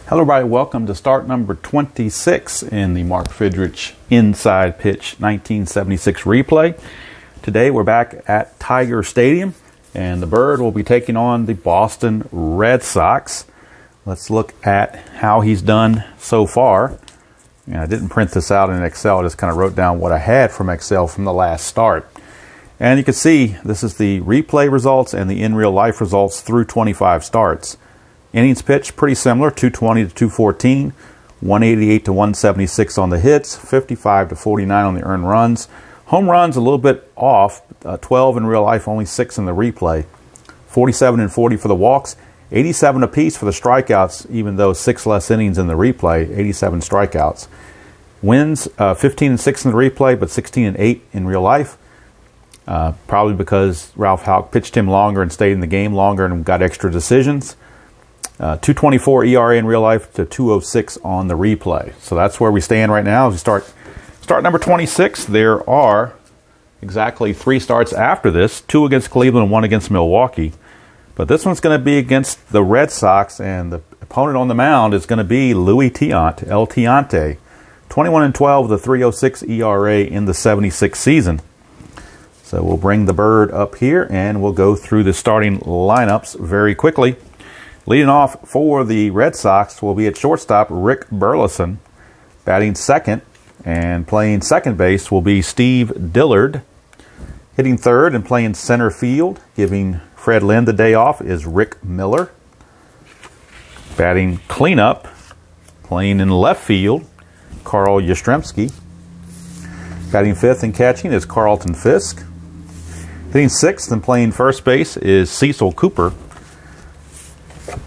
Hello everybody, welcome to start number 26 in the Mark Fidrych Inside Pitch 1976 replay. Today we're back at Tiger Stadium and the Bird will be taking on the Boston Red Sox. Let's look at how he's done so far. And I didn't print this out in Excel, I just kind of wrote down what I had from Excel from the last start. And you can see this is the replay results and the in real life results through 25 starts. Innings pitched pretty similar, 220 to 214, 188 to 176 on the hits, 55 to 49 on the earned runs. Home runs a little bit off, 12 in real life, only 6 in the replay. 47 and 40 for the walks, 87 apiece for the strikeouts, even though 6 less innings in the replay, 87 strikeouts. Wins 15 and 6 in the replay, but 16 and 8 in real life. Probably because Ralph Houck pitched him longer and stayed in the game longer and got extra decisions. 2.24 ERA in real life to 2.06 on the replay. So that's where we stand right now as we start number 26. There are exactly 3 starts after this, 2 against Cleveland and 1 against Milwaukee. But this one's going to be against the Red Sox, and the opponent on the mound is going to be Louis Tiant, El Tiante. 21 and 12 with a 3.06 ERA in the 76 season. So we'll bring the Bird up here and we'll go through the starting lineups very quickly. Leading off for the Red Sox will be at shortstop Rick Burleson. Batting second and playing second base will be Steve Dillard. Hitting third and playing center field, giving Fred Lynn the day off, is Rick Miller. Batting cleanup, playing in left field, Carl Yastrzemski. Batting fifth and catching is Carlton Fisk. Hitting sixth and playing first base is Cecil Cooper.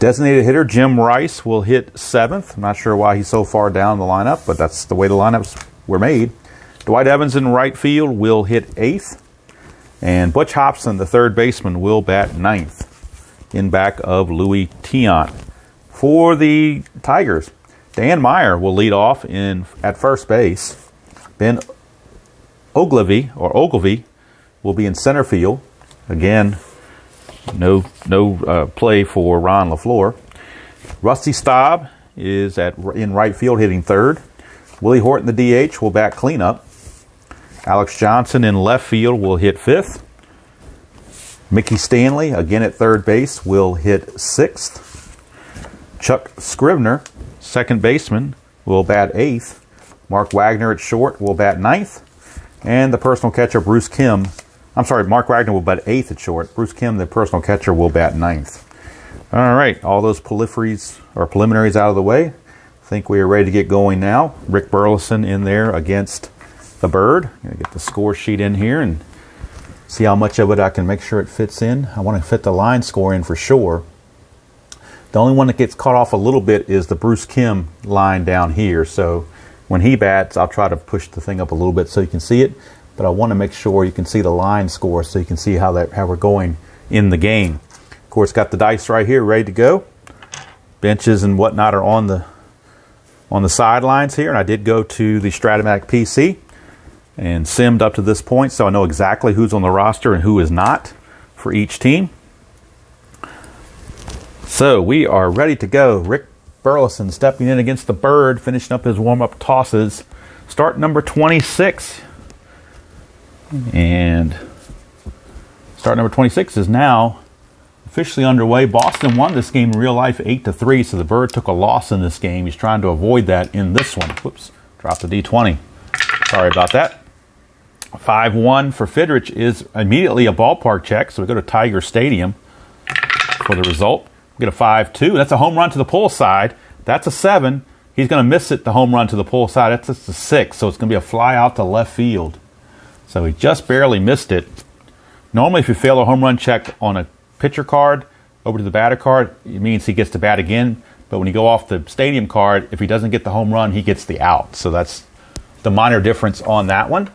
Designated hitter Jim Rice will hit 7th. I'm not sure why he's so far down the lineup, but that's the way the lineups were made. Dwight Evans in right field will hit 8th. And Butch Hobson, the third baseman, will bat 9th in back of Louis Tiant. For the Tigers, Dan Meyer will lead off at first base. Ben Ogilvy will be in center field. Again, no play for Ron LaFleur. Rusty Staub is in right field hitting third. Willie Horton, the DH, will bat cleanup. Alex Johnson in left field will hit 5th. Mickey Stanley, again at third base, will hit 6th. Chuck Scrivener, second baseman, will bat 8th. Mark Wagner at short will bat 9th. And the personal catcher, Mark Wagner will bat 8th at short. Bruce Kim, the personal catcher, will bat 9th. All right, all those preliminaries out of the way. I think we are ready to get going now. Rick Burleson in there against the Bird. I'm going to get the score sheet in here and see how much of it I can make sure it fits in. I want to fit the line score in for sure. The only one that gets cut off a little bit is the Bruce Kim line down here. So when he bats, I'll try to push the thing up a little bit so you can see it. But I want to make sure you can see the line score so you can see how we're going in the game. Of course, got the dice right here ready to go. Benches and whatnot are on the sidelines here, and I did go to the Stratomatic PC and simmed up to this point, so I know exactly who's on the roster and who is not for each team. So we are ready to go. Rick Burleson stepping in against the Bird, finishing up his warm-up tosses. Start number 26. And start number 26 is now officially underway. Boston won this game in real life 8-3, so the Bird took a loss in this game. He's trying to avoid that in this one. Whoops, dropped the D20. Sorry about that. 5-1 for Fidrych is immediately a ballpark check, so we go to Tiger Stadium for the result. We get a 5-2. That's a home run to the pull side. That's a 7. He's going to miss it, the home run to the pull side. That's just a 6, so it's going to be a fly out to left field. So he just barely missed it. Normally, if you fail a home run check on a pitcher card over to the batter card, it means he gets to bat again. But when you go off the stadium card, if he doesn't get the home run, he gets the out. So that's the minor difference on that one.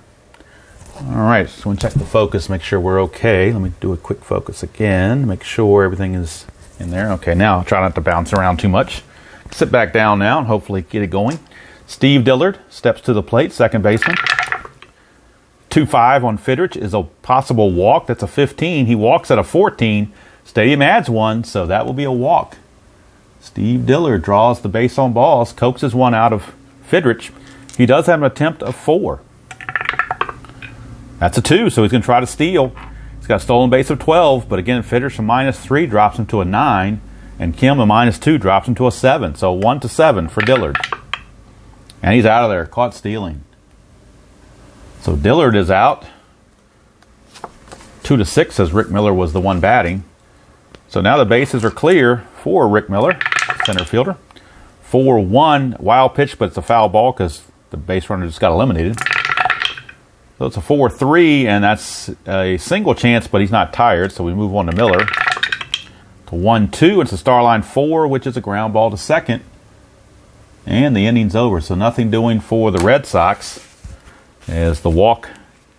All right, so we'll check the focus, make sure we're okay. Let me do a quick focus again, make sure everything is in there. Okay, now I'll try not to bounce around too much. Sit back down now and hopefully get it going. Steve Dillard steps to the plate, second baseman. 2-5 on Fidrych is a possible walk. That's a 15. He walks at a 14. Stadium adds 1, so that will be a walk. Steve Dillard draws the base on balls, coaxes one out of Fidrych. He does have an attempt of 4. That's a 2, so he's going to try to steal. He's got a stolen base of 12, but again, Fidrych, a -3, drops him to a 9, and Kim, a -2, drops him to a 7. So 1-7 for Dillard. And he's out of there, caught stealing. So Dillard is out. 2-6, as Rick Miller was the one batting. So now the bases are clear for Rick Miller, center fielder. 4-1, wild pitch, but it's a foul ball because the base runner just got eliminated. So it's a 4-3, and that's a single chance, but he's not tired, so we move on to Miller. To 1-2, it's a star line 4, which is a ground ball to second. And the inning's over, so nothing doing for the Red Sox as the walk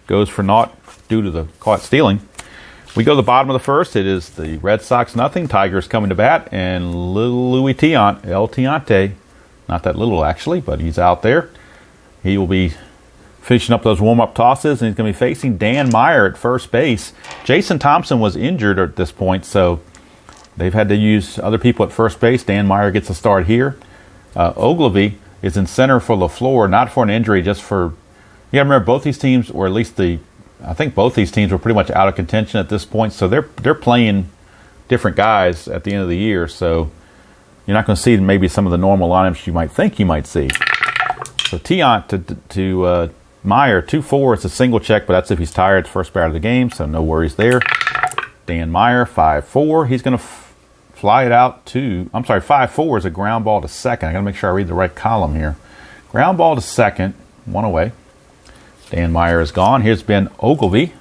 goes for naught due to the caught stealing. We go to the bottom of the first. It is the Red Sox nothing. Tigers coming to bat, and little Louis Tiant, El Tiante, not that little actually, but he's out there. He will be finishing up those warm-up tosses, and he's going to be facing Dan Meyer at first base. Jason Thompson was injured at this point, so they've had to use other people at first base. Dan Meyer gets a start here. Ogilvy is in center for LaFleur, not for an injury, just for... You got to remember, both these teams, or at least I think both these teams were pretty much out of contention at this point, so they're playing different guys at the end of the year, so you're not going to see maybe some of the normal lineups you might think you might see. So Tiant to Meyer, 2-4. It's a single check, but that's if he's tired. It's first batter of the game, so no worries there. Dan Meyer, 5-4. He's going to fly it out to... I'm sorry, 5-4 is a ground ball to second. I got to make sure I read the right column here. Ground ball to second, 1 away. Dan Meyer is gone. Here's Ben Ogilvy.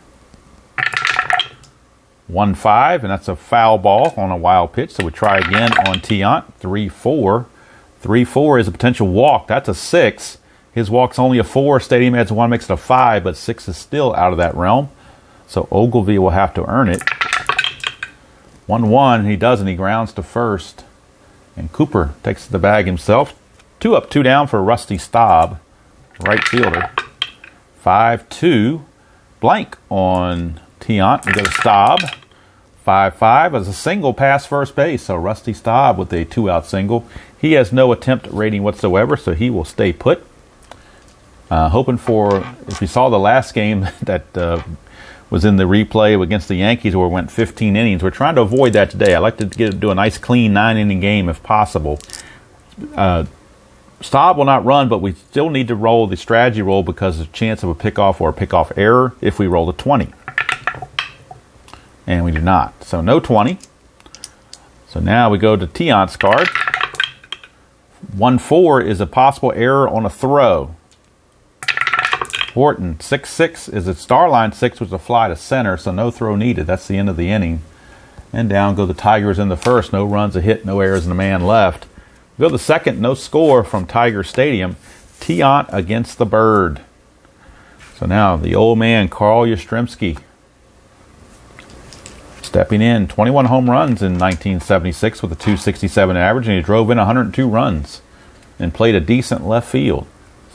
1-5, and that's a foul ball on a wild pitch, so we try again on Tiant. 3-4. 3-4 is a potential walk. That's a 6. His walk's only a 4. Stadium adds 1, makes it a 5, but 6 is still out of that realm. So Ogilvy will have to earn it. 1-1, he does, and he grounds to first. And Cooper takes the bag himself. 2 up, 2 down for Rusty Staub, right fielder. 5-2, blank on Tiant. We go to Staub. 5-5 as a single past first base. So Rusty Staub with a 2-out single. He has no attempt rating whatsoever, so he will stay put. Hoping for, if you saw the last game that was in the replay against the Yankees where it went 15 innings, we're trying to avoid that today. I like to do a nice clean 9-inning game if possible. Staub will not run, but we still need to roll the strategy roll because of the chance of a pickoff or a pickoff error if we roll a 20. And we do not. So no 20. So now we go to Tiant's card. 1-4 is a possible error on a throw. Horton, 6-6 is a star line 6, which is a fly to center, so no throw needed. That's the end of the inning. And down go the Tigers in the first. No runs, a hit, no errors, and a man left. We go to the second, no score from Tiger Stadium. Tiant against the Bird. So now the old man, Carl Yastrzemski, stepping in. 21 home runs in 1976 with a .267 average, and he drove in 102 runs and played a decent left field.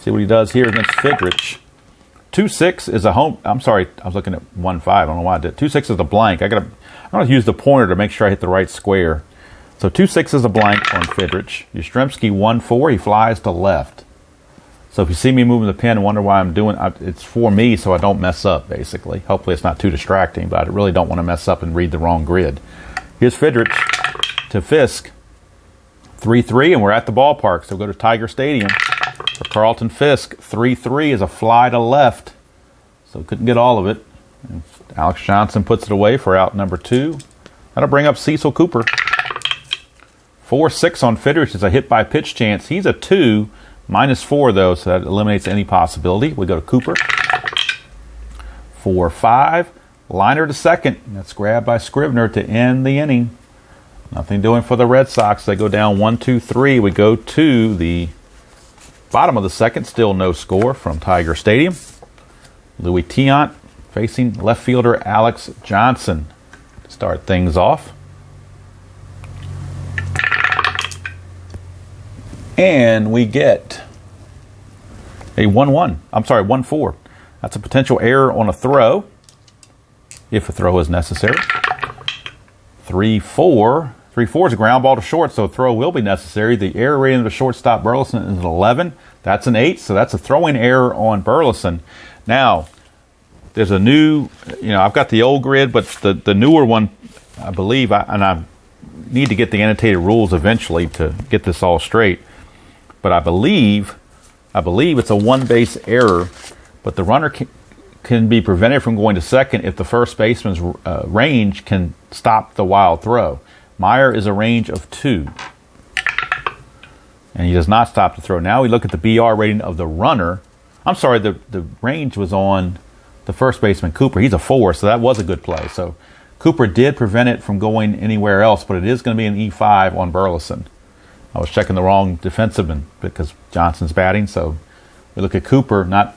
See what he does here against Fidrych. 2-6 is a home. I'm sorry, I was looking at 1-5. I don't know why I did. 2-6 is a blank. I'm gonna use the pointer to make sure I hit the right square. So 2-6 is a blank on Fidrych. Yastrzemski 1-4. He flies to left. So if you see me moving the pen and wonder why I'm doing, it's for me so I don't mess up. Basically, hopefully it's not too distracting, but I really don't want to mess up and read the wrong grid. Here's Fidrych to Fisk. 3-3, and we're at the ballpark. So go to Tiger Stadium. For Carlton Fisk, 3-3 is a fly to left. So couldn't get all of it. And Alex Johnson puts it away for out number 2. That'll bring up Cecil Cooper. 4-6 on Fidrych is a hit by pitch chance. He's a 2, -4 though, so that eliminates any possibility. We go to Cooper. 4-5, liner to second. That's grabbed by Scrivener to end the inning. Nothing doing for the Red Sox. They go down 1-2-3. We go to the bottom of the second. Still no score from Tiger Stadium. Louis Tiant facing left fielder Alex Johnson to start things off. And we get a 1-4. That's a potential error on a throw, if a throw is necessary. 3-4 3-4 is a ground ball to short, so a throw will be necessary. The error rating of the shortstop Burleson is an 11. That's an 8, so that's a throwing error on Burleson. Now, there's a new, I've got the old grid, but the newer one, I believe, and I need to get the annotated rules eventually to get this all straight. But I believe it's a one-base error, but the runner can be prevented from going to second if the first baseman's range can stop the wild throw. Meyer is a range of 2. And he does not stop the throw. Now we look at the BR rating of the runner. I'm sorry, the range was on the first baseman, Cooper. He's a 4, so that was a good play. So Cooper did prevent it from going anywhere else, but it is going to be an E5 on Burleson. I was checking the wrong defenseman because Johnson's batting, so we look at Cooper, not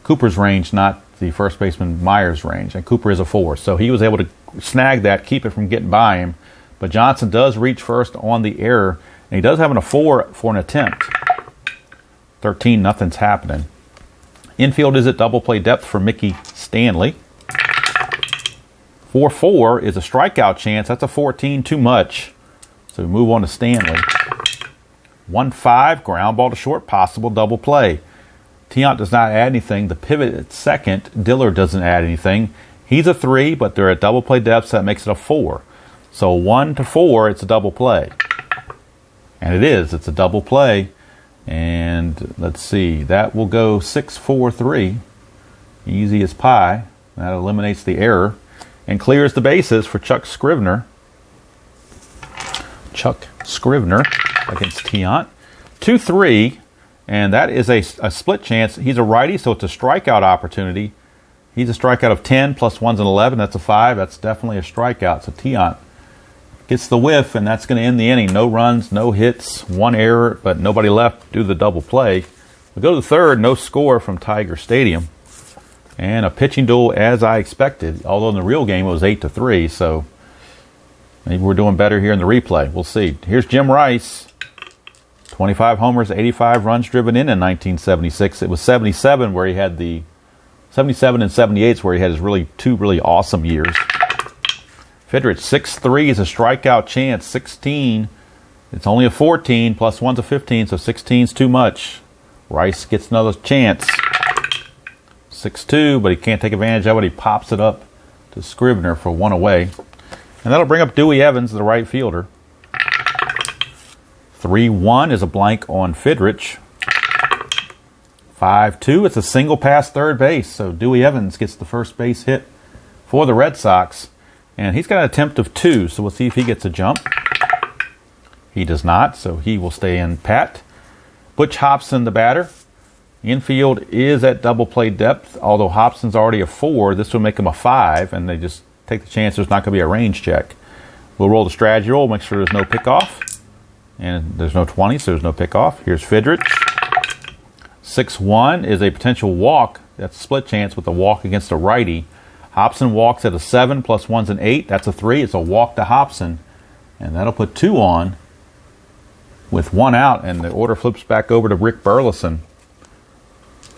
Cooper's range, not the first baseman Meyer's range, and Cooper is a 4. So he was able to snag that, keep it from getting by him, but Johnson does reach first on the error, and he does have a 4 for an attempt. 13, nothing's happening. Infield is at double play depth for Mickey Stanley. 4-4 is a strikeout chance. That's a 14, too much. So we move on to Stanley. 1-5, ground ball to short, possible double play. Tiant does not add anything. The pivot at second, Dillard doesn't add anything. He's a 3, but they're at double play depth, so that makes it a 4. So 1-4, it's a double play. And it is. It's a double play. And let's see, that will go 6-4-3. Easy as pie. That eliminates the error and clears the bases for Chuck Scrivener. Chuck Scrivener against Tiant. 2-3, and that is a split chance. He's a righty, so it's a strikeout opportunity. He's a strikeout of 10 plus 1's an 11. That's a 5. That's definitely a strikeout. So Tiant gets the whiff, and that's going to end the inning. No runs, no hits, 1 error, but nobody left to do the double play. We go to the third, no score from Tiger Stadium. And a pitching duel as I expected, although in the real game it was 8-3, so maybe we're doing better here in the replay. We'll see. Here's Jim Rice. 25 homers, 85 runs driven in 1976. It was 77 where he had the 77 and 78 where he had his two really awesome years. Fidrych, 6-3 is a strikeout chance. 16, it's only a 14, plus 1's a 15, so 16's too much. Rice gets another chance. 6-2, but he can't take advantage of it. He pops it up to Scrivener for 1 away. And that'll bring up Dewey Evans, the right fielder. 3-1 is a blank on Fidrych. 5-2, it's a single pass third base, so Dewey Evans gets the first base hit for the Red Sox. And he's got an attempt of 2, so we'll see if he gets a jump. He does not, so he will stay in pat. Butch Hobson, the batter. Infield is at double play depth, although Hobson's already a 4. This will make him a 5, and they just take the chance there's not going to be a range check. We'll roll the strategy roll, make sure there's no pickoff. And there's no 20, so there's no pickoff. Here's Fidrych. 6-1 is a potential walk. That's a split chance with a walk against a righty. Hobson walks at a 7, plus 1's an 8. That's a 3. It's a walk to Hobson. And that'll put 2 on with 1 out, and the order flips back over to Rick Burleson.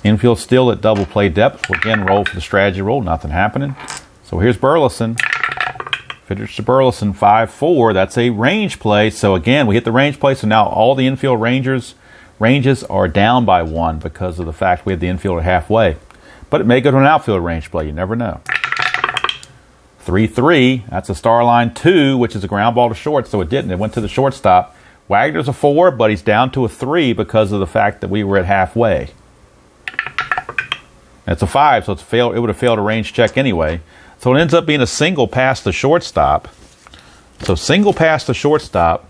Infield still at double play depth. We'll again roll for the strategy roll. Nothing happening. So here's Burleson. Fidrych to Burleson, 5-4. That's a range play. So again, we hit the range play. So now all the infield ranges are down by 1 because of the fact we had the infielder halfway. But it may go to an outfield range play. You never know. 3-3. That's a star line 2, which is a ground ball to short. So it didn't. It went to the shortstop. Wagner's a 4, but he's down to a 3 because of the fact that we were at halfway. It's a 5, so it would have failed a range check anyway. So it ends up being a single past the shortstop. So single past the shortstop.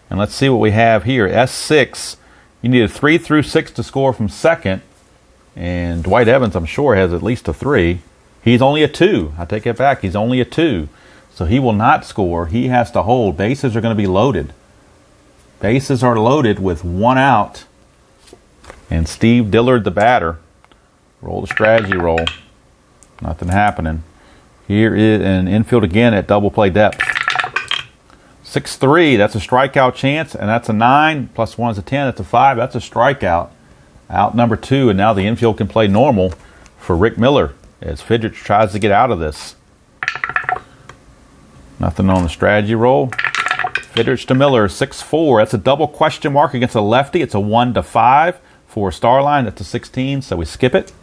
And let's see what we have here. S6. You need a 3 through 6 to score from second. And Dwight Evans, I'm sure, has at least a 3. He's only a 2. I take it back. He's only a 2. So he will not score. He has to hold. Bases are going to be loaded. Bases are loaded with 1 out. And Steve Dillard, the batter. Roll the strategy roll. Nothing happening. Here is an infield again at double play depth. 6-3, that's a strikeout chance, and that's a 9, plus 1 is a 10, that's a 5, that's a strikeout. Out number 2, and now the infield can play normal for Rick Miller as Fidrych tries to get out of this. Nothing on the strategy roll. Fidrych to Miller, 6-4. That's a double question mark against a lefty. It's a 1-5 for a star line. That's a 16, so we skip it.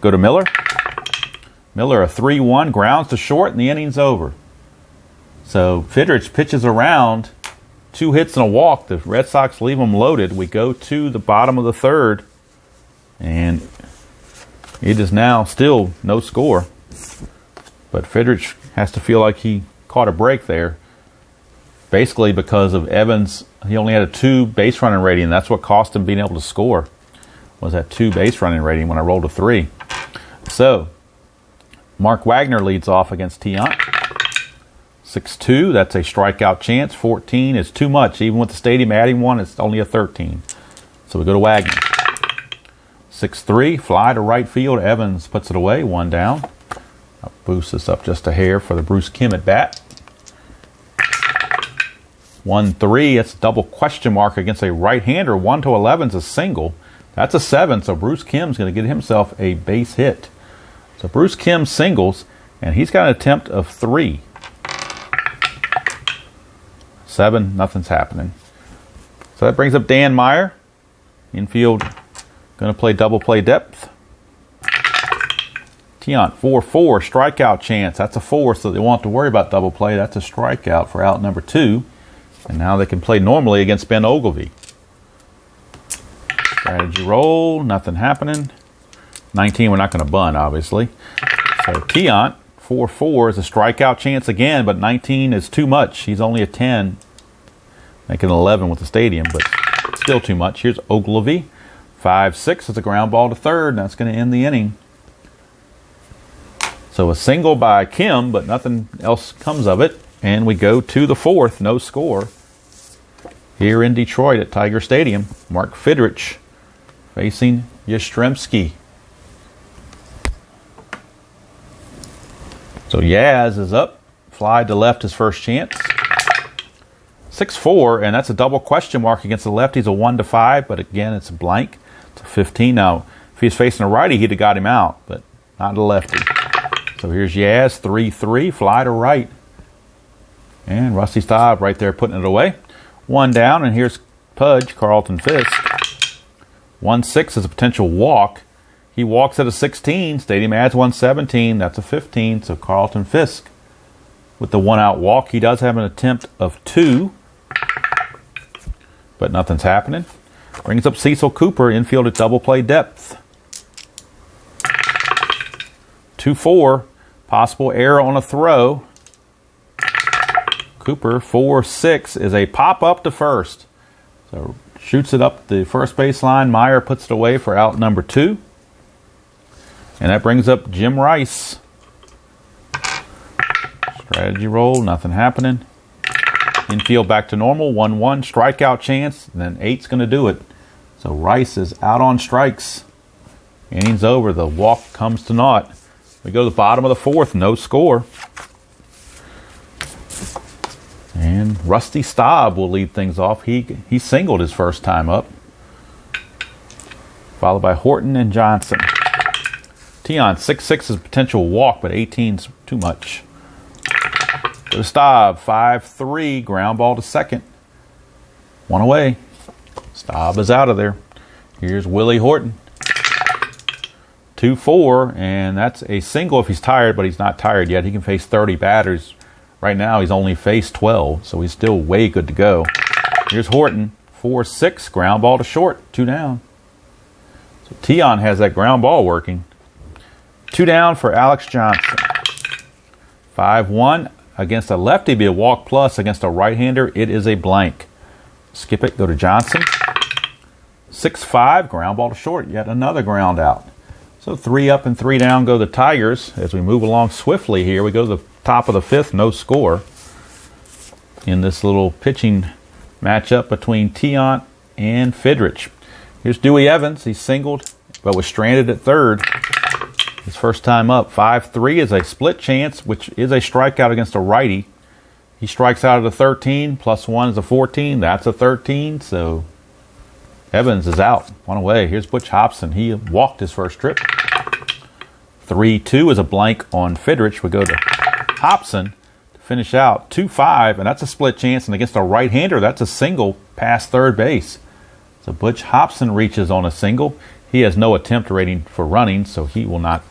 Go to Miller. Miller, a 3-1, grounds to short, and the inning's over. So Fidrych pitches around, 2 hits and a walk. The Red Sox leave them loaded. We go to the bottom of the third, and it is now still no score. But Fidrych has to feel like he caught a break there. Basically because of Evans, he only had a 2 base running rating. That's what cost him being able to score, was that 2 base running rating when I rolled a 3. So Mark Wagner leads off against Tiant. 6-2, that's a strikeout chance. 14 is too much. Even with the stadium adding 1, it's only a 13. So we go to Wagner. 6-3, fly to right field. Evans puts it away, 1 down. I'll boost this up just a hair for the Bruce Kim at bat. 1-3, it's a double question mark against a right-hander. 1-11 is a single. That's a 7, so Bruce Kim's going to get himself a base hit. So Bruce Kim singles, and he's got an attempt of 3. 7, nothing's happening. So that brings up Dan Meyer. Infield going to play double play depth. Tiant, 4-4, strikeout chance. That's a 4, so they won't have to worry about double play. That's a strikeout for out number 2. And now they can play normally against Ben Ogilvy. Strategy roll, nothing happening. 19, we're not going to bunt, obviously. So Tiant, 4-4 is a strikeout chance again, but 19 is too much. He's only a 10, making 11 with the stadium, but still too much. Here's Ogilvy, 5-6 is a ground ball to third, and that's going to end the inning. So a single by Kim, but nothing else comes of it. And we go to the 4th, no score. Here in Detroit at Tiger Stadium, Mark Fidrych facing Yastrzemski. So Yaz is up. Fly to left, his first chance. 6-4, and that's a double question mark against the lefty. He's a 1-5, but again, it's a blank. It's a 15. Now, if he was facing a righty, he'd have got him out, but not a lefty. So here's Yaz, 3-3, fly to right. And Rusty Staub right there putting it away. 1 down, and here's Pudge, Carlton Fisk. 1-6 is a potential walk. He walks at a 16. Stadium adds 117. That's a 15. So Carlton Fisk with the 1-out walk. He does have an attempt of 2, but nothing's happening. Brings up Cecil Cooper, infield at double play depth. 2-4, possible error on a throw. Cooper, 4-6, is a pop-up to first. So shoots it up the first baseline. Meyer puts it away for out number 2. And that brings up Jim Rice. Strategy roll, nothing happening. Infield back to normal, 1-1, strikeout chance, and then 8's going to do it. So Rice is out on strikes. Inning's over, the walk comes to naught. We go to the bottom of the 4th, no score. And Rusty Staub will lead things off. He singled his first time up. Followed by Horton and Johnson. Tiant, 6-6 is a potential walk, but 18's too much. Go to Staub, 5-3, ground ball to second. 1 away. Staub is out of there. Here's Willie Horton. 2-4, and that's a single if he's tired, but he's not tired yet. He can face 30 batters. Right now, he's only faced 12, so he's still way good to go. Here's Horton, 4-6, ground ball to short, 2 down. So Tiant has that ground ball working. 2 down for Alex Johnson. 5-1 against a lefty, be a walk plus. Against a right-hander, it is a blank. Skip it, go to Johnson. 6-5, ground ball to short, yet another ground out. So 3 up and 3 down go the Tigers. As we move along swiftly here, we go to the top of the 5th, no score. In this little pitching matchup between Tiant and Fidrych. Here's Dewey Evans. He singled, but was stranded at third. His first time up. 5-3 is a split chance, which is a strikeout against a righty. He strikes out at a 13, plus 1 is a 14. That's a 13, so Evans is out. 1 away. Here's Butch Hobson. He walked his first trip. 3-2 is a blank on Fidrych. We go to Hobson to finish out 2-5, and that's a split chance. And against a right-hander, that's a single past third base. So Butch Hobson reaches on a single. He has no attempt rating for running, so he will not.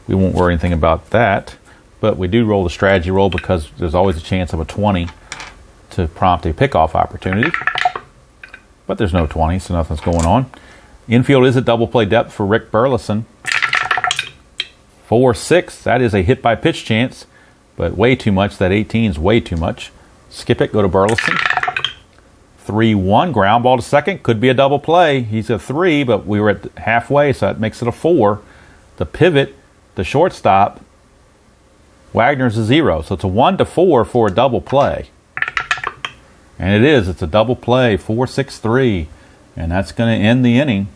We won't worry anything about that. But we do roll the strategy roll because there's always a chance of a 20 to prompt a pickoff opportunity. But there's no 20, so nothing's going on. Infield is a double play depth for Rick Burleson. 4-6, that is a hit by pitch chance, but way too much. That 18 is way too much. Skip it, go to Burleson. 3-1, ground ball to second, could be a double play. He's a 3, but we were at halfway, so that makes it a 4. The pivot, the shortstop, Wagner's a 0, so it's a 1-4 for a double play. And it is, it's a double play, 4-6-3, and that's going to end the inning.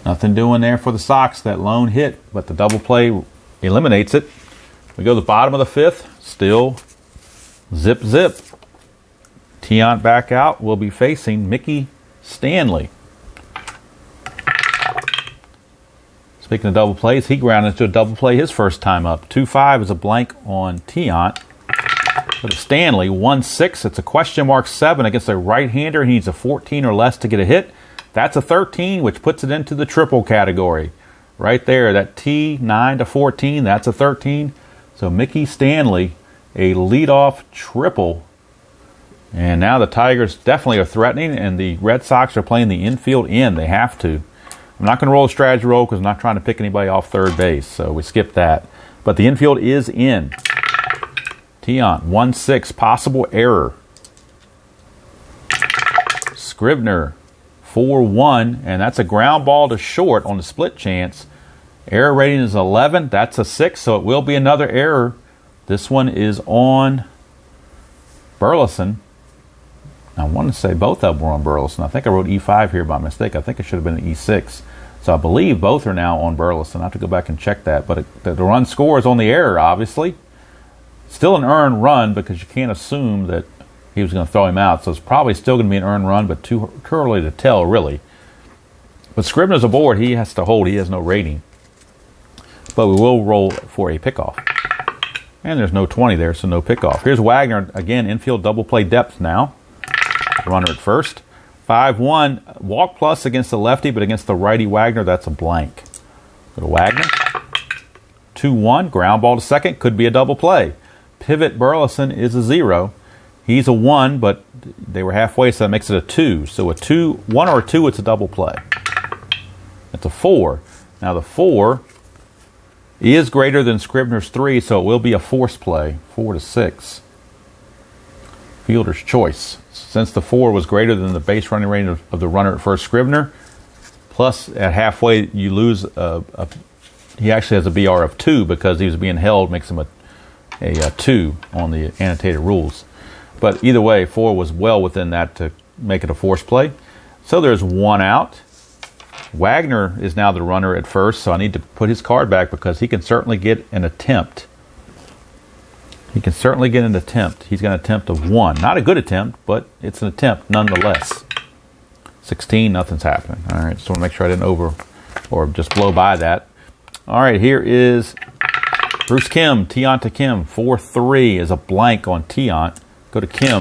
Nothing doing there for the Sox, that lone hit, but the double play eliminates it. We go to the bottom of the 5th, still zip, zip. Tiant back out, will be facing Mickey Stanley. Speaking of double plays, he grounded into a double play his first time up. 2-5 is a blank on Tiant. But Stanley, 1-6, it's a question mark 7 against a right-hander. He needs a 14 or less to get a hit. That's a 13, which puts it into the triple category. Right there, that T, 9-14, that's a 13. So Mickey Stanley, a leadoff triple. And now the Tigers definitely are threatening, and the Red Sox are playing the infield in. They have to. I'm not going to roll a strategy roll because I'm not trying to pick anybody off third base, so we skip that. But the infield is in. Tiant, 1-6, possible error. Scrivener, 4-1, and that's a ground ball to short on the split chance. Error rating is 11. That's a 6, so it will be another error. This one is on Burleson. I want to say both of them were on Burleson. I think I wrote E5 here by mistake. I think it should have been an E6. So I believe both are now on Burleson. I have to go back and check that. But the run score is on the error, obviously. Still an earned run because you can't assume that he was going to throw him out. So it's probably still going to be an earned run, but too early to tell, really. But Scrivener's aboard. He has to hold. He has no rating. But we will roll for a pickoff. And there's no 20 there, so no pickoff. Here's Wagner. Again, infield double play depth now. Runner at first. 5-1. Walk plus against the lefty, but against the righty Wagner, that's a blank. Go to Wagner. 2-1. Ground ball to second. Could be a double play. Pivot Burleson is a 0. He's a 1, but they were halfway, so that makes it a 2. So a 1 or a 2, it's a double play. It's a 4. Now the 4 is greater than Scrivener's 3, so it will be a force play, 4-6. Fielder's choice. Since the 4 was greater than the base running rating of the runner at first, Scrivener, plus at halfway you lose he actually has a BR of 2 because he was being held, makes him a 2 on the annotated rules. But either way, 4 was well within that to make it a force play. So there's 1 out. Wagner is now the runner at first, so I need to put his card back because he can certainly get an attempt. He can certainly get an attempt. He's going to attempt a 1. Not a good attempt, but it's an attempt nonetheless. 16, nothing's happening. All right, just want to make sure I didn't over or just blow by that. All right, here is Bruce Kim, Tiant to Kim. 4-3 is a blank on Tiant. Go to Kim.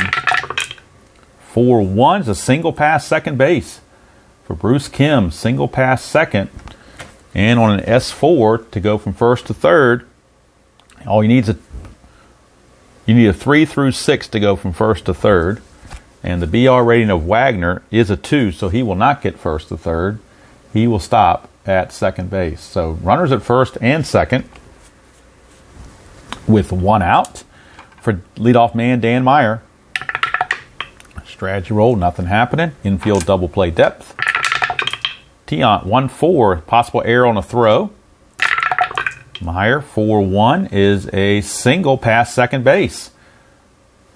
4-1 is a single pass second base for Bruce Kim. Single pass second. And on an S4 to go from first to third, all you need is you need a 3 through 6 to go from first to third. And the BR rating of Wagner is a 2, so he will not get first to third. He will stop at second base. So runners at first and second with 1 out for leadoff man Dan Meyer. Strategy roll, nothing happening. Infield double play depth. Tiant 1-4, possible error on a throw. Meyer 4-1 is a single past second base.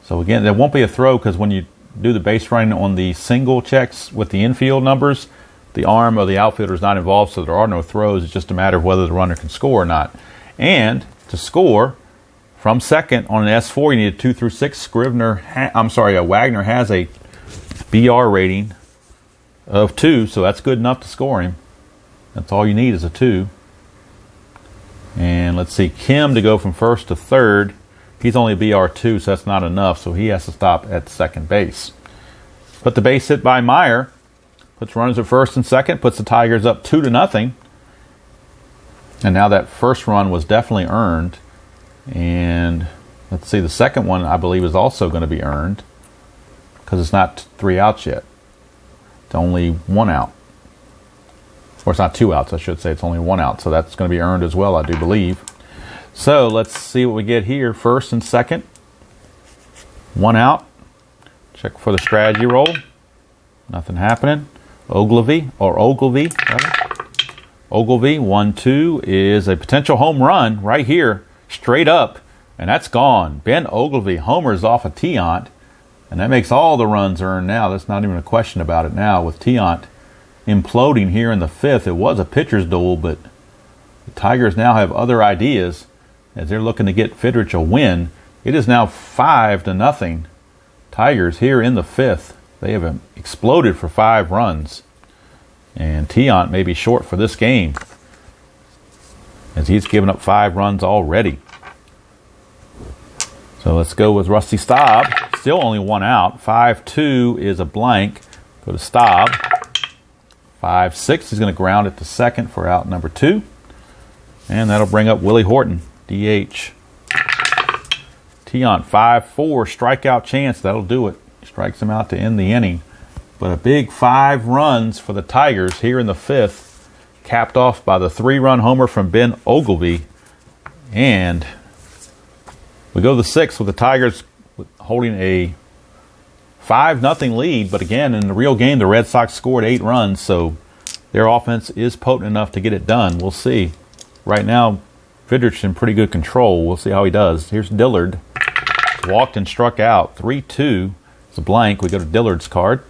So again, there won't be a throw because when you do the base running on the single checks with the infield numbers, the arm of the outfielder is not involved, so there are no throws. It's just a matter of whether the runner can score or not. And to score from second on an S4, you need a 2 through 6. Wagner has a BR rating of 2, so that's good enough to score him. That's all you need is a 2. And let's see, Kim to go from first to third. He's only BR2, so that's not enough, so he has to stop at second base. But the base hit by Meyer puts runners at first and second, puts the Tigers up 2-0. And now that first run was definitely earned. And let's see, the second one I believe is also going to be earned because it's not 3 outs yet. It's only 1 out. Or it's not 2 outs, I should say. It's only 1 out, so that's going to be earned as well, I do believe. So let's see what we get here. First and second. 1 out. Check for the strategy roll. Nothing happening. Ogilvy, rather. Ogilvy, 1-2 is a potential home run right here, straight up, and that's gone. Ben Ogilvy homers off of Tiant, and that makes all the runs earned now. That's not even a question about it now. With Tiant imploding here in the 5th, it was a pitcher's duel, but the Tigers now have other ideas as they're looking to get Fidrych a win. It is now 5-0. Tigers here in the 5th. They have exploded for 5 runs. And Tiant may be short for this game as he's given up 5 runs already. So let's go with Rusty Staub. Still only 1 out. 5-2 is a blank. Go to Staub. 5-6 is going to ground it to second for out number 2. And that'll bring up Willie Horton, DH. Tiant, 5-4, strikeout chance. That'll do it. Strikes him out to end the inning. But a big 5 runs for the Tigers here in the 5th, capped off by the 3-run homer from Ben Ogilvy. And we go to the 6th with the Tigers holding a 5-0 lead. But again, in the real game, the Red Sox scored 8 runs, so their offense is potent enough to get it done. We'll see. Right now, Fidrych in pretty good control. We'll see how he does. Here's Dillard. Walked and struck out. 3-2. It's a blank. We go to Dillard's card.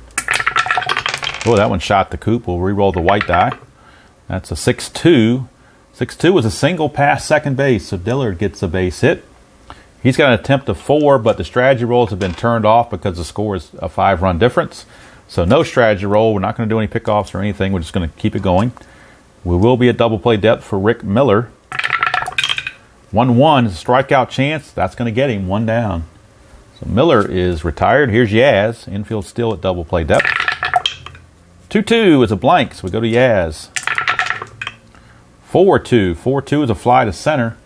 Oh, that one shot the coop. We'll re-roll the white die. That's a 6-2. 6-2 was a single past second base, so Dillard gets a base hit. He's got an attempt of 4, but the strategy rolls have been turned off because the score is a 5-run difference. So no strategy roll. We're not going to do any pickoffs or anything. We're just going to keep it going. We will be at double play depth for Rick Miller. 1-1 is a strikeout chance. That's going to get him 1 down. So Miller is retired. Here's Yaz. Infield still at double play depth. 2-2 is a blank, so we go to Yaz. 4-2. 4-2 is a fly to center,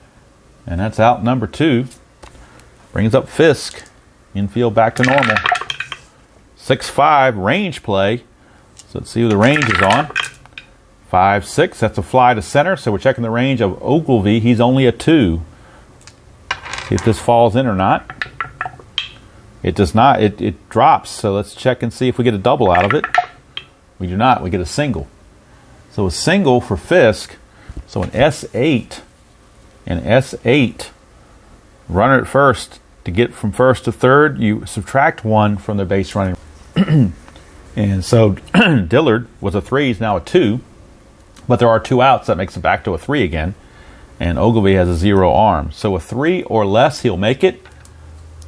and that's out number 2. Brings up Fisk. Infield back to normal. 6-5, range play. So let's see who the range is on. 5-6, that's a fly to center, so we're checking the range of Ogilvy. He's only a 2. See if this falls in or not. It does not. It drops, so let's check and see if we get a double out of it. We do not. We get a single. So a single for Fisk. So an S8. An S8. Runner at first. To get from first to third, you subtract 1 from the base running. And so Dillard was a 3. He's now a 2. But there are 2 outs. That makes it back to a 3 again. And Ogilvy has a 0 arm. So a 3 or less, he'll make it.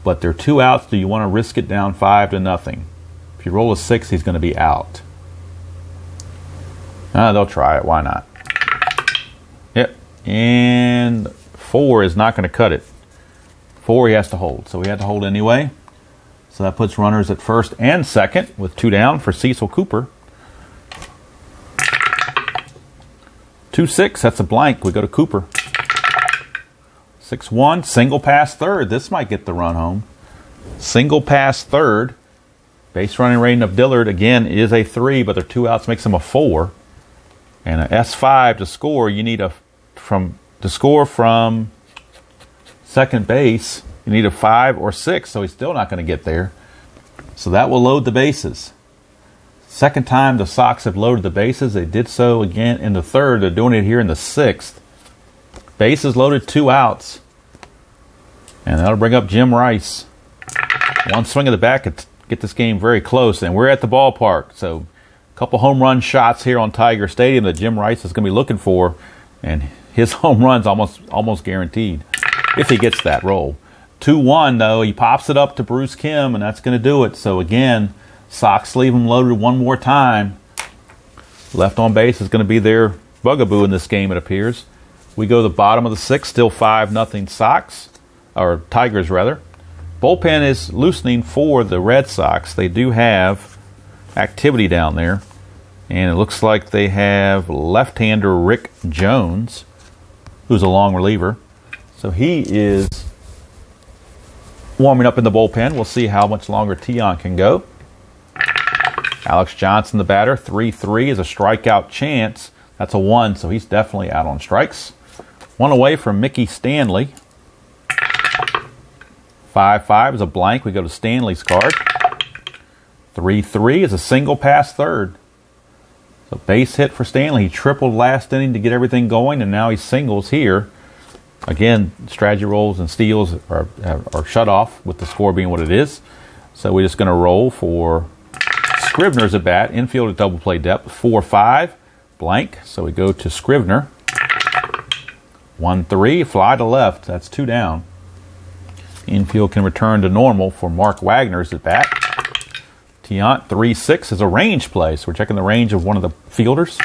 But there are 2 outs. Do you want to risk it down 5-0? If you roll a 6, he's going to be out. They'll try it. Why not? Yep. And 4 is not going to cut it. 4 he has to hold. So he had to hold anyway. So that puts runners at first and second with 2 down for Cecil Cooper. 2-6, that's a blank. We go to Cooper. 6-1, single pass third. This might get the run home. Single pass third. Base running rating of Dillard, again, is a 3, but their 2 outs makes him a 4. And an S5 to score, you need to score from second base, you need a 5 or 6, so he's still not going to get there. So that will load the bases. Second time the Sox have loaded the bases. They did so again in the 3rd. They're doing it here in the 6th. Bases loaded, 2 outs. And that'll bring up Jim Rice. 1 swing of the bat could get this game very close. And we're at the ballpark. So a couple home run shots here on Tiger Stadium that Jim Rice is going to be looking for. And his home run's almost guaranteed if he gets that roll. 2-1, though. He pops it up to Bruce Kim, and that's going to do it. So, again, Sox leave him loaded 1 more time. Left on base is going to be their bugaboo in this game, it appears. We go to the bottom of the sixth, still 5-0 Sox, or Tigers rather. Bullpen is loosening for the Red Sox. They do have activity down there, and it looks like they have left-hander Rick Jones, who's a long reliever. So he is warming up in the bullpen. We'll see how much longer Tiant can go. Alex Johnson, the batter, 3-3 is a strikeout chance. That's a 1, so he's definitely out on strikes. 1 away from Mickey Stanley. 5-5 is a blank. We go to Stanley's card. 3-3 is a single past third. So base hit for Stanley. He tripled last inning to get everything going, and now he singles here. Again, strategy rolls and steals are shut off with the score being what it is. So we're just going to roll for Scrivener's at bat. Infield at double play depth. 4-5, blank. So we go to Scrivener. 1-3, fly to left. That's 2 down. Infield can return to normal for Mark Wagner's at bat. Tiant, 3-6 is a range play. So we're checking the range of one of the fielders.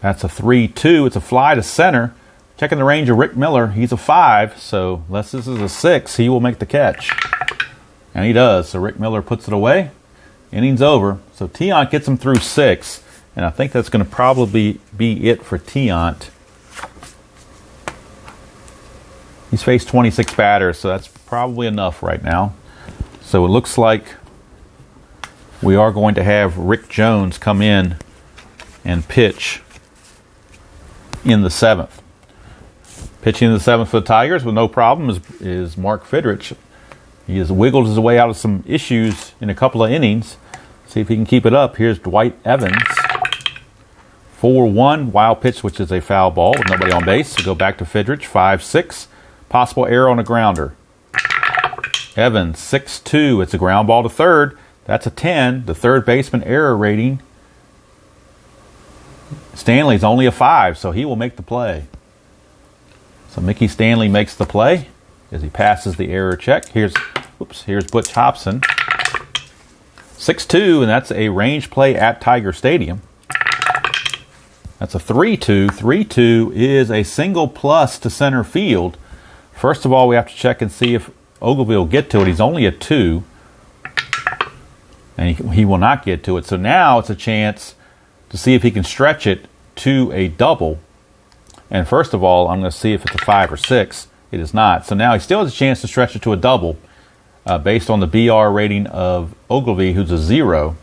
That's a 3-2. It's a fly to center. Checking the range of Rick Miller. He's a 5, so unless this is a 6, he will make the catch. And he does. So Rick Miller puts it away. Inning's over. So Tiant gets him through 6, and I think that's going to probably be it for Tiant. He's faced 26 batters, so that's probably enough right now. So it looks like we are going to have Rick Jones come in and pitch in the 7th. Pitching in the 7th for the Tigers with no problem is Mark Fidrych. He has wiggled his way out of some issues in a couple of innings. See if he can keep it up. Here's Dwight Evans. 4-1, wild pitch, which is a foul ball with nobody on base. So go back to Fidrych. 5-6, possible error on a grounder. Evans, 6-2, it's a ground ball to third. That's a 10. The third baseman error rating. Stanley's only a 5, so he will make the play. So Mickey Stanley makes the play as he passes the error check. Here's Butch Hobson. 6-2, and that's a range play at Tiger Stadium. That's a 3-2. 3-2 is a single plus to center field. First of all, we have to check and see if Ogilvy will get to it. He's only a 2, and he will not get to it. So now it's a chance to see if he can stretch it to a double. And first of all, I'm going to see if it's a 5 or 6. It is not. So now he still has a chance to stretch it to a double based on the BR rating of Ogilvy, who's a 0.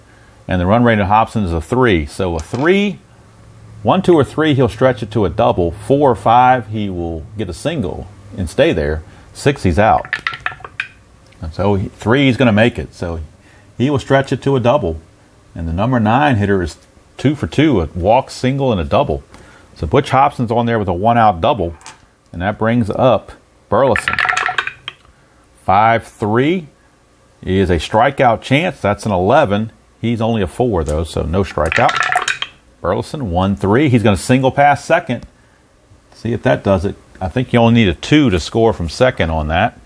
And the run rating of Hobson is a 3. So a 3, 1, 2, or 3, he'll stretch it to a double. 4 or 5, he will get a single and stay there. 6, he's out. And so 3, he's going to make it. So he will stretch it to a double. And the number 9 hitter is 2 for 2, a walk, single, and a double. So Butch Hobson's on there with a 1-out double, and that brings up Burleson. 5-3 is a strikeout chance. That's an 11. He's only a 4, though, so no strikeout. Burleson, 1-3. He's going to single past second. See if that does it. I think you only need a 2 to score from second on that.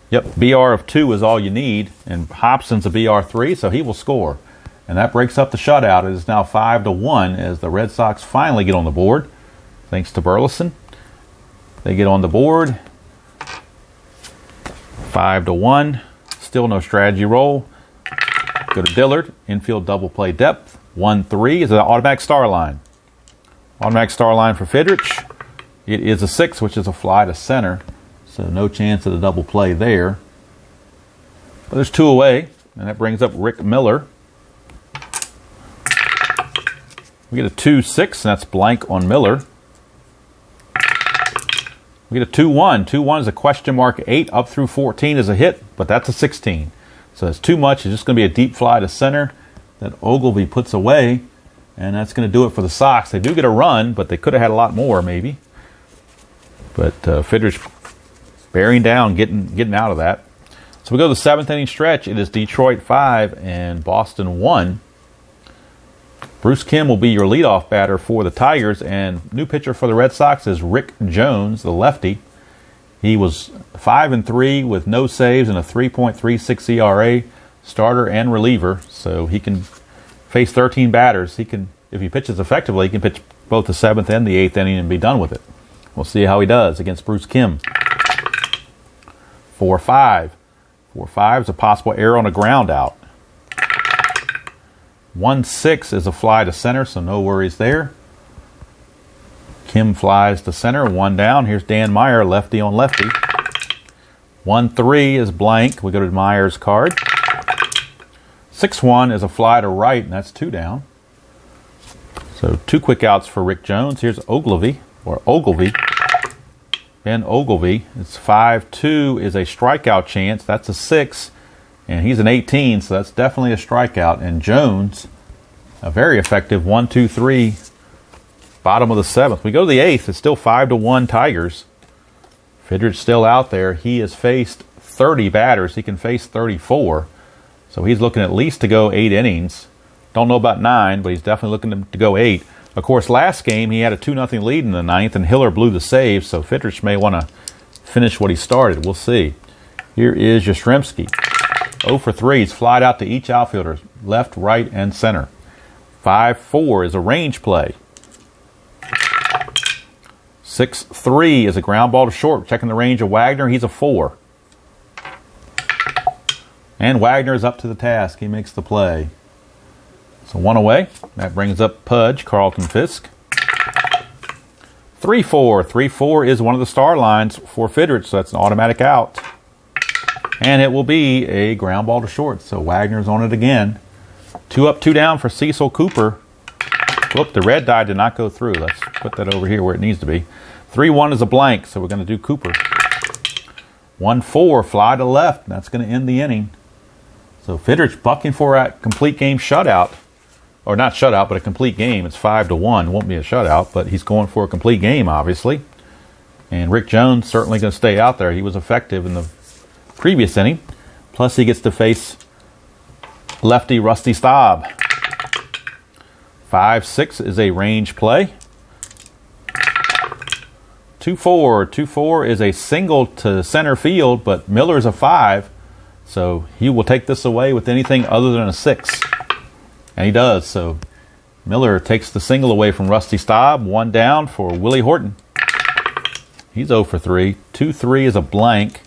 Yep, BR of 2 is all you need, and Hobson's a BR 3, so he will score. And that breaks up the shutout. It is now 5-1 as the Red Sox finally get on the board, thanks to Burleson. They get on the board. 5-1. Still no strategy roll. Go to Dillard. Infield double play depth. 1-3 is an automatic star line. Automatic star line for Fidrych. It is a 6, which is a fly to center. So no chance of the double play there. But there's 2 away, and that brings up Rick Miller. We get a 2-6, and that's blank on Miller. We get a 2-1. 2-1 is a question mark. 8 up through 14 is a hit, but that's a 16. So that's too much. It's just going to be a deep fly to center that Ogilvy puts away, and that's going to do it for the Sox. They do get a run, but they could have had a lot more, maybe. But Fidrych bearing down, getting out of that. So we go to the 7th inning stretch. It is Detroit 5 and Boston 1. Bruce Kim will be your leadoff batter for the Tigers, and new pitcher for the Red Sox is Rick Jones, the lefty. He was 5-3 with no saves and a 3.36 ERA, starter and reliever, so he can face 13 batters. He can, if he pitches effectively, he can pitch both the 7th and the 8th inning and be done with it. We'll see how he does against Bruce Kim. 4-5. 4-5 is a possible error on a ground out. 1-6 is a fly to center, so no worries there. Kim flies to center, 1 down. Here's Dan Meyer, lefty on lefty. 1-3 is blank. We go to Meyer's card. 6-1 is a fly to right, and that's 2 down. So 2 quick outs for Rick Jones. Here's Ogilvy, or Ogilvy. Ben Ogilvy. It's 5-2 is a strikeout chance. That's a 6, and he's an 18, so that's definitely a strikeout. And Jones, a very effective 1-2-3, bottom of the 7th. We go to the 8th. It's still 5-1 Tigers. Fidrych still out there. He has faced 30 batters. He can face 34. So he's looking at least to go 8 innings. Don't know about 9, but he's definitely looking to go 8. Of course, last game he had a 2-0 lead in the 9th, and Hiller blew the save, so Fidrych may want to finish what he started. We'll see. Here is Yastrzemski. 0 for 3. He's flied out to each outfielder, left, right, and center. 5-4 is a range play. 6-3 is a ground ball to short. Checking the range of Wagner. He's a 4. And Wagner is up to the task. He makes the play. So 1 away. That brings up Pudge, Carlton Fisk. 3-4. 3-4 is one of the star lines for Fidrych, so that's an automatic out. And it will be a ground ball to short. So Wagner's on it again. 2 up, 2 down for Cecil Cooper. Whoop, the red die did not go through. Let's put that over here where it needs to be. 3-1 is a blank, so we're going to do Cooper. 1-4, fly to left, and that's going to end the inning. So Fidrych bucking for a complete game shutout. Or not shutout, but a complete game. It's 5-1. Won't be a shutout, but he's going for a complete game, obviously. And Rick Jones certainly going to stay out there. He was effective in the previous inning. Plus he gets to face lefty Rusty Staub. 5-6 is a range play. 2-4. 2-4 is a single to center field, but Miller's a 5. So he will take this away with anything other than a 6. And he does. So Miller takes the single away from Rusty Staub. 1 down for Willie Horton. He's 0 for 3. 2-3 is a blank.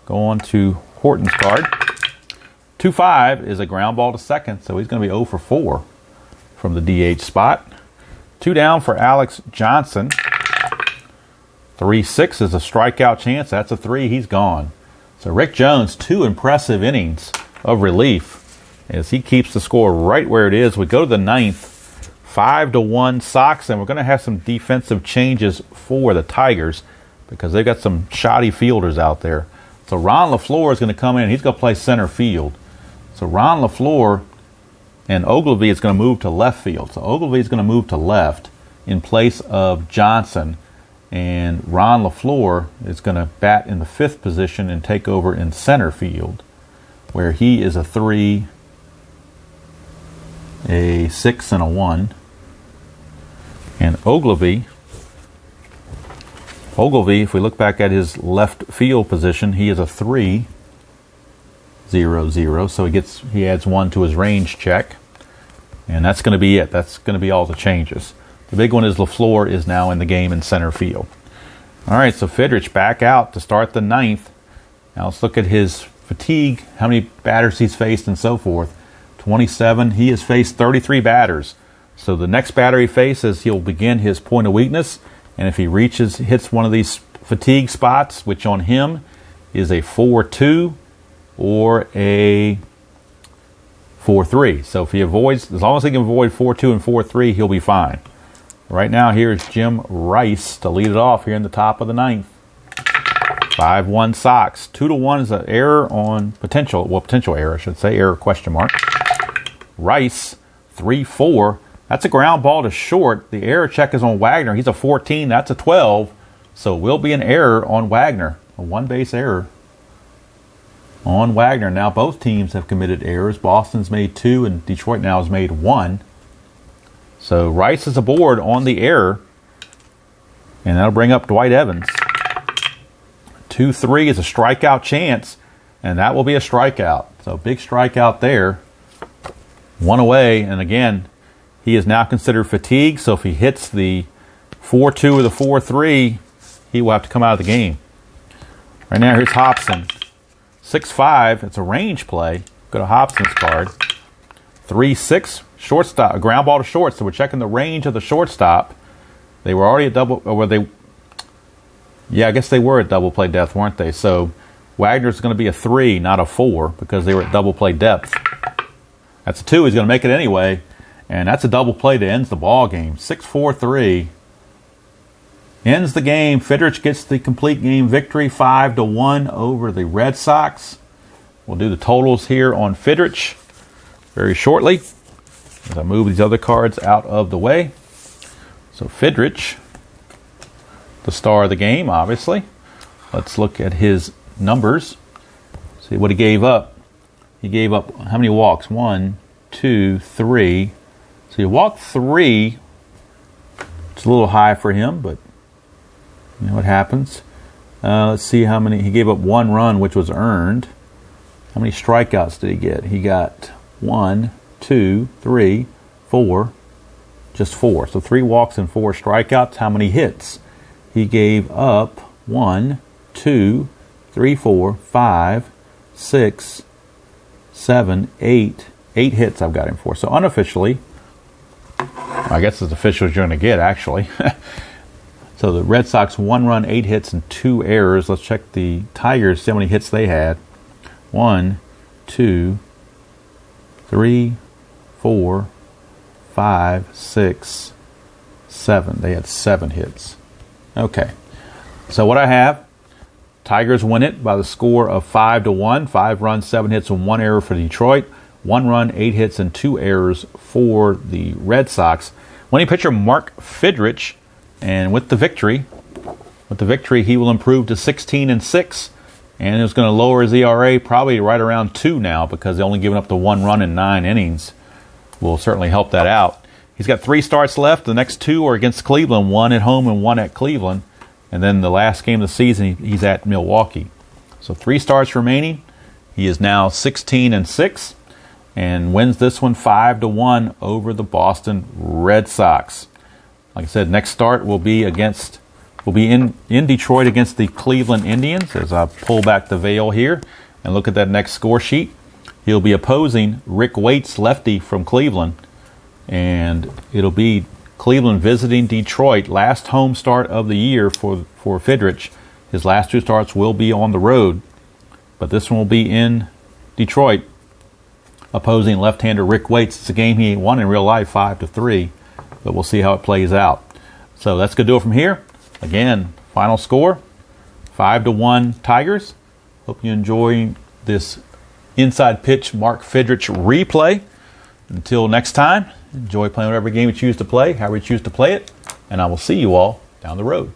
Go on to Horton's card. 2-5 is a ground ball to second. So he's going to be 0 for 4 from the DH spot. 2 down for Alex Johnson. 3-6 is a strikeout chance. That's a 3. He's gone. So Rick Jones, 2 impressive innings of relief as he keeps the score right where it is. We go to the 9th, 5-1 Sox, and we're going to have some defensive changes for the Tigers because they've got some shoddy fielders out there. So Ron LaFleur is going to come in. He's going to play center field. So Ron LaFleur and Ogilvy is going to move to left field. So Ogilvy is going to move to left in place of Johnson. And Ron LaFleur is going to bat in the 5th position and take over in center field, where he is a 3, a 6, and a 1. And Ogilvy, if we look back at his left field position, he is a 3, 0, 0. So he adds 1 to his range check. And that's going to be it. That's going to be all the changes. The big one is LaFleur is now in the game in center field. All right, so Fidrych back out to start the 9th. Now let's look at his fatigue, how many batters he's faced and so forth. 27. He has faced 33 batters. So the next batter he faces, he'll begin his point of weakness. And if he hits one of these fatigue spots, which on him is a 4-2 or a 4-3. So if he avoids, as long as he can avoid 4-2 and 4-3, he'll be fine. Right now, here's Jim Rice to lead it off here in the top of the 9th. 5-1 Sox. 2-1 is an error on potential error, I should say, error question mark. Rice, 3-4. That's a ground ball to short. The error check is on Wagner. He's a 14. That's a 12. So it will be an error on Wagner, a 1-base error on Wagner. Now both teams have committed errors. Boston's made 2 and Detroit now has made 1. So Rice is aboard on the error, and that'll bring up Dwight Evans. 2-3 is a strikeout chance, and that will be a strikeout. So big strikeout there. 1 away, and again, he is now considered fatigued, so if he hits the 4-2 or the 4-3, he will have to come out of the game. Right now, here's Hobson. 6-5, it's a range play. Go to Hobson's card. 3-6, shortstop, a ground ball to short. So we're checking the range of the shortstop. They were already at double, or were they? Yeah, I guess they were at double play depth, weren't they? So Wagner's going to be a 3, not a 4, because they were at double play depth. That's a 2. He's going to make it anyway, and that's a double play that ends the ball game. 6-4-3 ends the game. Fidrych gets the complete game victory, 5-1 over the Red Sox. We'll do the totals here on Fidrych very shortly as I move these other cards out of the way. So Fidrych, the star of the game, obviously. Let's look at his numbers. See what he gave up. He gave up how many walks? 1, 2, 3. So he walked 3. It's a little high for him, but you know what happens. Let's see how many. He gave up 1 run, which was earned. How many strikeouts did he get? He got 1, 2, 3, 4. Just 4. So 3 walks and 4 strikeouts. How many hits? He gave up 1, 2, 3, 4, 5, 6, 7, 8. 8 hits I've got him for. So unofficially, I guess as official as you're going to get, actually. So the Red Sox, 1 run, 8 hits, and 2 errors. Let's check the Tigers, see how many hits they had. 1, 2, 3, 4, 5, 6, 7. They had 7 hits. Okay. So what I have, Tigers win it by the score of 5-1. 5 runs, 7 hits, and 1 error for Detroit. 1 run, 8 hits, and 2 errors for the Red Sox. Winning pitcher Mark Fidrych, and with the victory, he will improve to 16-6. And it's going to lower his ERA probably right around 2 now, because they're only giving up the 1 run in 9 innings. Will certainly help that out. He's got 3 starts left. The next 2 are against Cleveland, 1 at home and 1 at Cleveland. And then the last game of the season, he's at Milwaukee. So 3 starts remaining. He is now 16-6 and wins this one 5-1 over the Boston Red Sox. Like I said, next start will be in Detroit against the Cleveland Indians. As I pull back the veil here and look at that next score sheet, he'll be opposing Rick Waite's lefty from Cleveland, and it'll be Cleveland visiting Detroit. Last home start of the year for Fidrych. His last 2 starts will be on the road, but this one will be in Detroit, opposing left-hander Rick Waite. It's a game he won in real life, 5-3, but we'll see how it plays out. So that's going to do it from here. Again, final score, 5-1 Tigers. Hope you enjoy this Inside Pitch Mark Fidrych replay. Until next time, enjoy playing whatever game you choose to play, however you choose to play it, and I will see you all down the road.